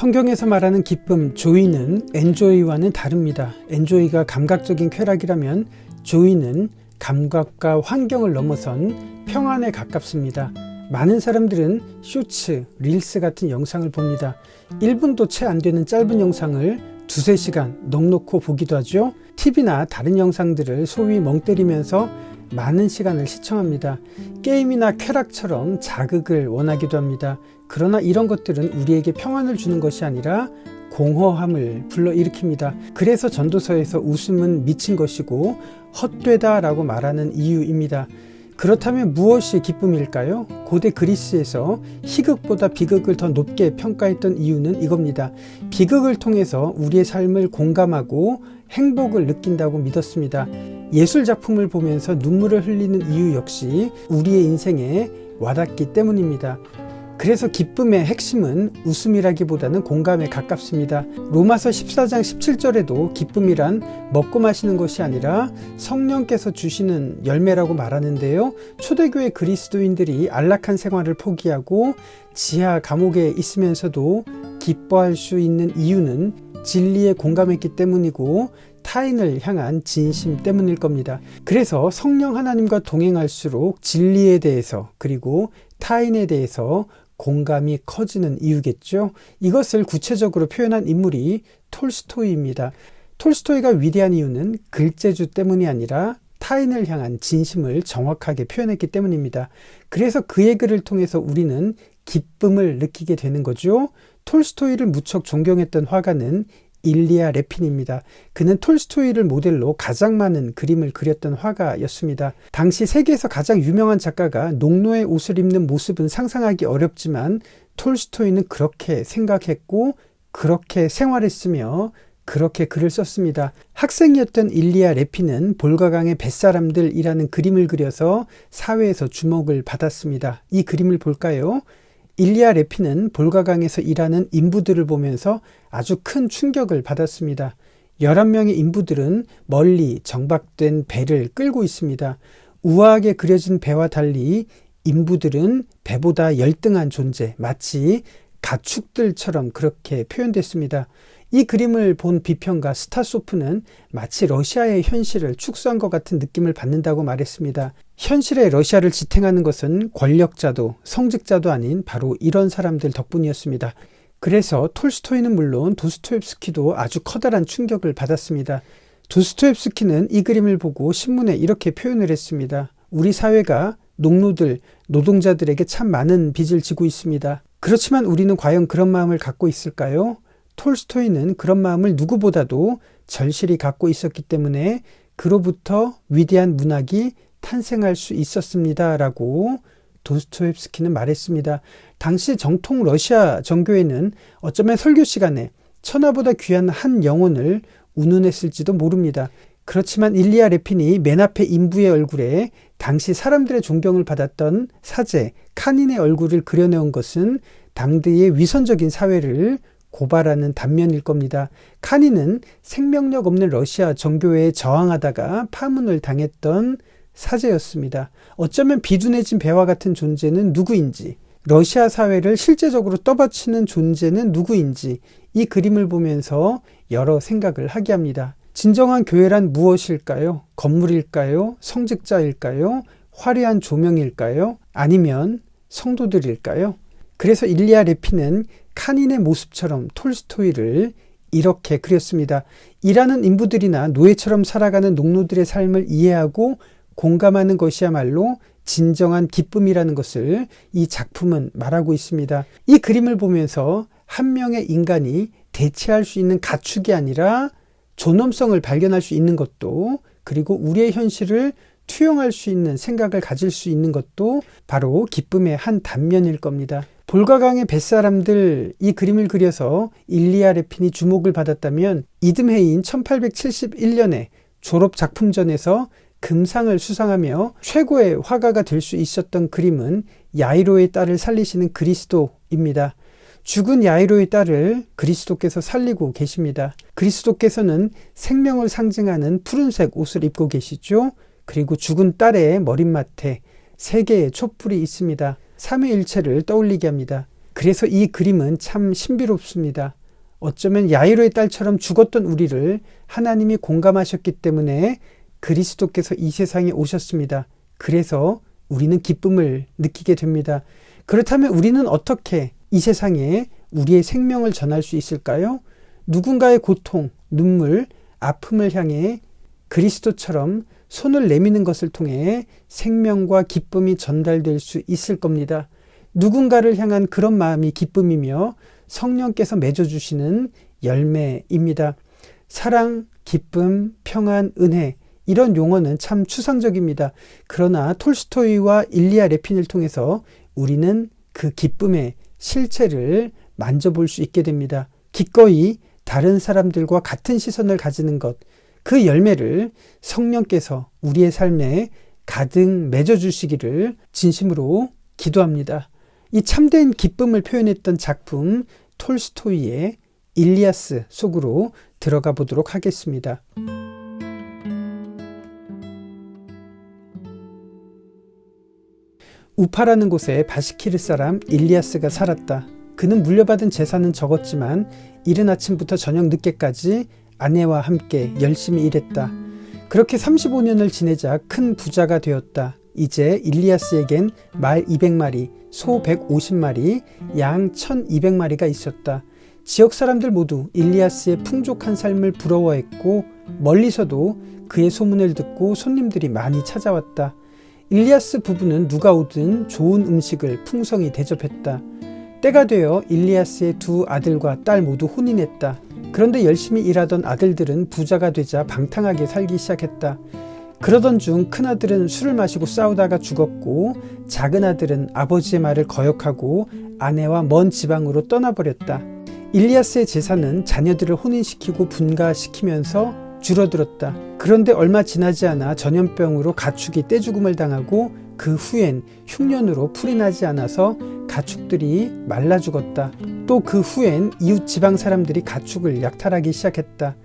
성경에서 말하는 기쁨, 조이는 엔조이와는 다릅니다. 엔조이가 감각적인 쾌락이라면 조이는 감각과 환경을 넘어선 평안에 가깝습니다. 많은 사람들은 쇼츠, 릴스 같은 영상을 봅니다. 1분도 채 안 되는 짧은 영상을 두세 시간 넉넉히 보기도 하죠. TV나 다른 영상들을 소위 멍 때리면서 많은 시간을 시청합니다. 게임이나 쾌락처럼 자극을 원하기도 합니다. 그러나 이런 것들은 우리에게 평안을 주는 것이 아니라 공허함을 불러일으킵니다. 그래서 전도서에서 웃음은 미친 것이고 헛되다 라고 말하는 이유입니다. 그렇다면 무엇이 기쁨일까요? 고대 그리스에서 희극보다 비극을 더 높게 평가했던 이유는 이겁니다. 비극을 통해서 우리의 삶을 공감하고 행복을 느낀다고 믿었습니다. 예술 작품을 보면서 눈물을 흘리는 이유 역시 우리의 인생에 와닿기 때문입니다. 그래서 기쁨의 핵심은 웃음이라기보다는 공감에 가깝습니다. 로마서 14장 17절에도 기쁨이란 먹고 마시는 것이 아니라 성령께서 주시는 열매라고 말하는데요. 초대교회 그리스도인들이 안락한 생활을 포기하고 지하 감옥에 있으면서도 기뻐할 수 있는 이유는 진리에 공감했기 때문이고 타인을 향한 진심 때문일 겁니다. 그래서 성령 하나님과 동행할수록 진리에 대해서 그리고 타인에 대해서 공감이 커지는 이유겠죠. 이것을 구체적으로 표현한 인물이 톨스토이입니다. 톨스토이가 위대한 이유는 글재주 때문이 아니라 타인을 향한 진심을 정확하게 표현했기 때문입니다. 그래서 그의 글을 통해서 우리는 기쁨을 느끼게 되는 거죠. 톨스토이를 무척 존경했던 화가는 일리아 레핀입니다. 그는 톨스토이를 모델로 가장 많은 그림을 그렸던 화가였습니다. 당시 세계에서 가장 유명한 작가가 농노의 옷을 입는 모습은 상상하기 어렵지만 톨스토이는 그렇게 생각했고 그렇게 생활했으며 그렇게 글을 썼습니다. 학생이었던 일리아 레핀은 볼가강의 뱃사람들이라는 그림을 그려서 사회에서 주목을 받았습니다. 이 그림을 볼까요? 일리아 레핀은 볼가강에서 일하는 인부들을 보면서 아주 큰 충격을 받았습니다. 11명의 인부들은 멀리 정박된 배를 끌고 있습니다. 우아하게 그려진 배와 달리 인부들은 배보다 열등한 존재, 마치 가축들처럼 그렇게 표현됐습니다. 이 그림을 본 비평가 스타소프는 마치 러시아의 현실을 축소한 것 같은 느낌을 받는다고 말했습니다. 현실의 러시아를 지탱하는 것은 권력자도 성직자도 아닌 바로 이런 사람들 덕분이었습니다. 그래서 톨스토이는 물론 도스토옙스키도 아주 커다란 충격을 받았습니다. 도스토옙스키는 이 그림을 보고 신문에 이렇게 표현을 했습니다. 우리 사회가 농노들, 노동자들에게 참 많은 빚을 지고 있습니다. 그렇지만 우리는 과연 그런 마음을 갖고 있을까요? 톨스토이는 그런 마음을 누구보다도 절실히 갖고 있었기 때문에 그로부터 위대한 문학이 탄생할 수 있었습니다. 라고 도스토옙스키는 말했습니다. 당시 정통 러시아 정교회는 어쩌면 설교 시간에 천하보다 귀한 한 영혼을 운운했을지도 모릅니다. 그렇지만 일리아 레핀이 맨 앞에 인부의 얼굴에 당시 사람들의 존경을 받았던 사제 카닌의 얼굴을 그려내온 것은 당대의 위선적인 사회를 고발하는 단면일 겁니다. 카닌은 생명력 없는 러시아 정교회에 저항하다가 파문을 당했던 사제였습니다. 어쩌면 비둔해진 배와 같은 존재는 누구인지, 러시아 사회를 실제적으로 떠받치는 존재는 누구인지 이 그림을 보면서 여러 생각을 하게 합니다. 진정한 교회란 무엇일까요? 건물일까요? 성직자일까요? 화려한 조명일까요? 아니면 성도들일까요? 그래서 일리아 레핀은 카닌의 모습처럼 톨스토이를 이렇게 그렸습니다. 일하는 인부들이나 노예처럼 살아가는 농노들의 삶을 이해하고 공감하는 것이야말로 진정한 기쁨이라는 것을 이 작품은 말하고 있습니다. 이 그림을 보면서 한 명의 인간이 대체할 수 있는 가축이 아니라 존엄성을 발견할 수 있는 것도, 그리고 우리의 현실을 투영할 수 있는 생각을 가질 수 있는 것도 바로 기쁨의 한 단면일 겁니다. 볼가강의 뱃사람들 이 그림을 그려서 일리아 레핀이 주목을 받았다면 이듬해인 1871년에 졸업작품전에서 금상을 수상하며 최고의 화가가 될 수 있었던 그림은 야이로의 딸을 살리시는 그리스도입니다. 죽은 야이로의 딸을 그리스도께서 살리고 계십니다. 그리스도께서는 생명을 상징하는 푸른색 옷을 입고 계시죠. 그리고 죽은 딸의 머릿맡에 3개의 촛불이 있습니다. 삼위일체를 떠올리게 합니다. 그래서 이 그림은 참 신비롭습니다. 어쩌면 야이로의 딸처럼 죽었던 우리를 하나님이 공감하셨기 때문에 그리스도께서 이 세상에 오셨습니다. 그래서 우리는 기쁨을 느끼게 됩니다. 그렇다면 우리는 어떻게 이 세상에 우리의 생명을 전할 수 있을까요? 누군가의 고통, 눈물, 아픔을 향해 그리스도처럼 손을 내미는 것을 통해 생명과 기쁨이 전달될 수 있을 겁니다. 누군가를 향한 그런 마음이 기쁨이며 성령께서 맺어주시는 열매입니다. 사랑, 기쁨, 평안, 은혜, 이런 용어는 참 추상적입니다. 그러나 톨스토이와 일리아 레핀을 통해서 우리는 그 기쁨의 실체를 만져볼 수 있게 됩니다. 기꺼이 다른 사람들과 같은 시선을 가지는 것, 그 열매를 성령께서 우리의 삶에 가득 맺어주시기를 진심으로 기도합니다. 이 참된 기쁨을 표현했던 작품 톨스토이의 일리아스 속으로 들어가 보도록 하겠습니다. 우파라는 곳에 바시키르 사람 일리아스가 살았다. 그는 물려받은 재산은 적었지만 이른 아침부터 저녁 늦게까지 아내와 함께 열심히 일했다. 그렇게 35년을 지내자 큰 부자가 되었다. 이제 일리아스에겐 말 200마리, 소 150마리, 양 1200마리가 있었다. 지역 사람들 모두 일리아스의 풍족한 삶을 부러워했고 멀리서도 그의 소문을 듣고 손님들이 많이 찾아왔다. 일리아스 부부는 누가 오든 좋은 음식을 풍성히 대접했다. 때가 되어 일리아스의 두 아들과 딸 모두 혼인했다. 그런데 열심히 일하던 아들들은 부자가 되자 방탕하게 살기 시작했다. 그러던 중 큰아들은 술을 마시고 싸우다가 죽었고 작은 아들은 아버지의 말을 거역하고 아내와 먼 지방으로 떠나버렸다. 일리아스의 재산은 자녀들을 혼인시키고 분가시키면서 줄어들었다. 그런데 얼마 지나지 않아 전염병으로 가축이 떼죽음을 당하고 그 후엔 흉년으로 풀이 나지 않아서 가축들이 말라 죽었다. 또 그 후엔 이웃 지방 사람들이 가축을 약탈하기 시작했다.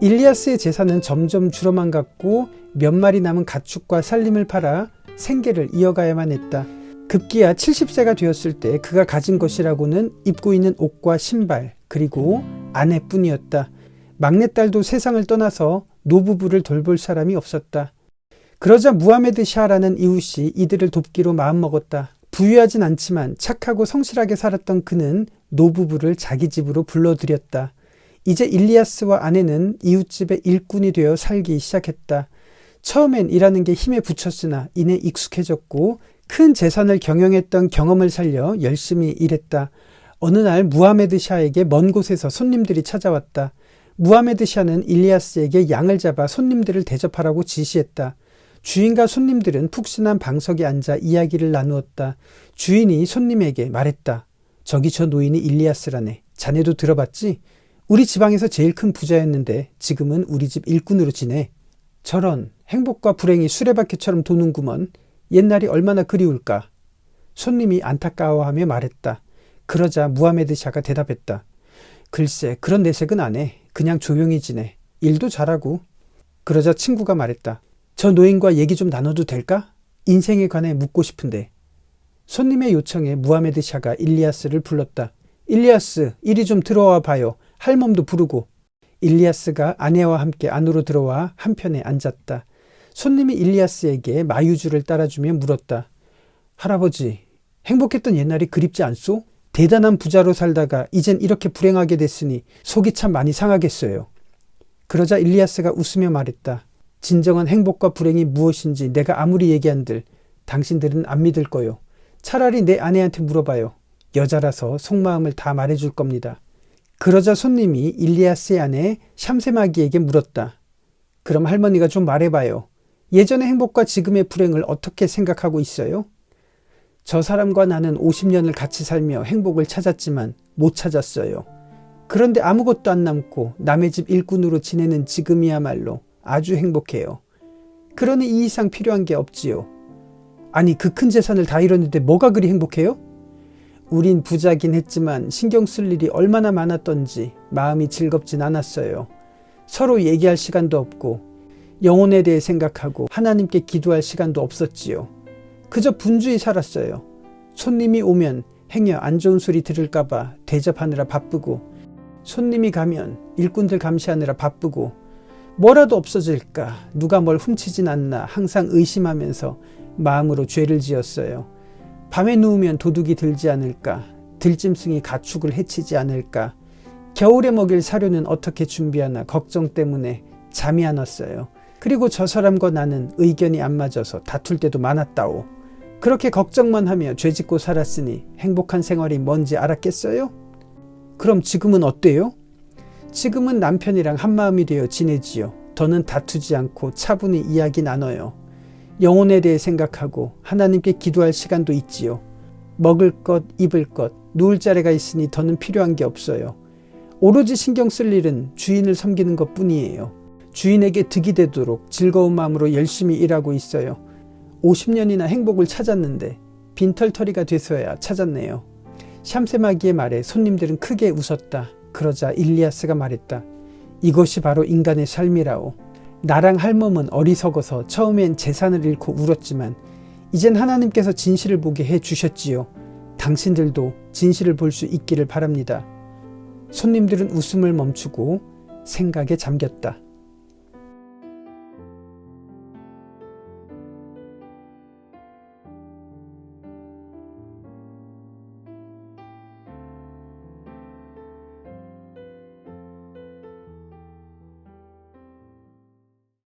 일리아스의 재산은 점점 줄어만 갔고 몇 마리 남은 가축과 살림을 팔아 생계를 이어가야만 했다. 급기야 70세가 되었을 때 그가 가진 것이라고는 입고 있는 옷과 신발, 그리고 아내뿐이었다. 막내딸도 세상을 떠나서 노부부를 돌볼 사람이 없었다. 그러자 무하메드 샤라는 이웃이 이들을 돕기로 마음먹었다. 부유하진 않지만 착하고 성실하게 살았던 그는 노부부를 자기 집으로 불러들였다. 이제 일리아스와 아내는 이웃집의 일꾼이 되어 살기 시작했다. 처음엔 일하는 게 힘에 부쳤으나 이내 익숙해졌고 큰 재산을 경영했던 경험을 살려 열심히 일했다. 어느 날 무하메드 샤에게 먼 곳에서 손님들이 찾아왔다. 무하메드 샤는 일리아스에게 양을 잡아 손님들을 대접하라고 지시했다. 주인과 손님들은 푹신한 방석에 앉아 이야기를 나누었다. 주인이 손님에게 말했다. 저기 저 노인이 일리아스라네. 자네도 들어봤지? 우리 지방에서 제일 큰 부자였는데 지금은 우리 집 일꾼으로 지내. 저런 행복과 불행이 수레바퀴처럼 도는구먼. 옛날이 얼마나 그리울까. 손님이 안타까워하며 말했다. 그러자 무하메드 샤가 대답했다. 글쎄 그런 내색은 안 해. 그냥 조용히 지내. 일도 잘하고. 그러자 친구가 말했다. 저 노인과 얘기 좀 나눠도 될까? 인생에 관해 묻고 싶은데. 손님의 요청에 무하메드 샤가 일리아스를 불렀다. 일리아스, 이리 좀 들어와 봐요. 할멈도 부르고. 일리아스가 아내와 함께 안으로 들어와 한편에 앉았다. 손님이 일리아스에게 마유주를 따라주며 물었다. 할아버지, 행복했던 옛날이 그립지 않소? 대단한 부자로 살다가 이젠 이렇게 불행하게 됐으니 속이 참 많이 상하겠어요. 그러자 일리아스가 웃으며 말했다. 진정한 행복과 불행이 무엇인지 내가 아무리 얘기한들 당신들은 안 믿을 거요. 차라리 내 아내한테 물어봐요. 여자라서 속마음을 다 말해줄 겁니다. 그러자 손님이 일리아스의 아내 샴세마기에게 물었다. 그럼 할머니가 좀 말해봐요. 예전의 행복과 지금의 불행을 어떻게 생각하고 있어요? 저 사람과 나는 50년을 같이 살며 행복을 찾았지만 못 찾았어요. 그런데 아무것도 안 남고 남의 집 일꾼으로 지내는 지금이야말로 아주 행복해요. 그러니 이 이상 필요한 게 없지요. 아니 그 큰 재산을 다 잃었는데 뭐가 그리 행복해요? 우린 부자긴 했지만 신경 쓸 일이 얼마나 많았던지 마음이 즐겁진 않았어요. 서로 얘기할 시간도 없고 영혼에 대해 생각하고 하나님께 기도할 시간도 없었지요. 그저 분주히 살았어요. 손님이 오면 행여 안 좋은 소리 들을까봐 대접하느라 바쁘고, 손님이 가면 일꾼들 감시하느라 바쁘고, 뭐라도 없어질까, 누가 뭘 훔치진 않나 항상 의심하면서 마음으로 죄를 지었어요. 밤에 누우면 도둑이 들지 않을까, 들짐승이 가축을 해치지 않을까, 겨울에 먹일 사료는 어떻게 준비하나 걱정 때문에 잠이 안 왔어요. 그리고 저 사람과 나는 의견이 안 맞아서 다툴 때도 많았다오. 그렇게 걱정만 하며 죄짓고 살았으니 행복한 생활이 뭔지 알았겠어요? 그럼 지금은 어때요? 지금은 남편이랑 한마음이 되어 지내지요. 더는 다투지 않고 차분히 이야기 나눠요. 영혼에 대해 생각하고 하나님께 기도할 시간도 있지요. 먹을 것, 입을 것, 누울 자리가 있으니 더는 필요한 게 없어요. 오로지 신경 쓸 일은 주인을 섬기는 것 뿐이에요. 주인에게 득이 되도록 즐거운 마음으로 열심히 일하고 있어요. 50년이나 행복을 찾았는데 빈털터리가 돼서야 찾았네요. 샴세마기의 말에 손님들은 크게 웃었다. 그러자 일리아스가 말했다. 이것이 바로 인간의 삶이라오. 나랑 할멈은 어리석어서 처음엔 재산을 잃고 울었지만 이젠 하나님께서 진실을 보게 해주셨지요. 당신들도 진실을 볼 수 있기를 바랍니다. 손님들은 웃음을 멈추고 생각에 잠겼다.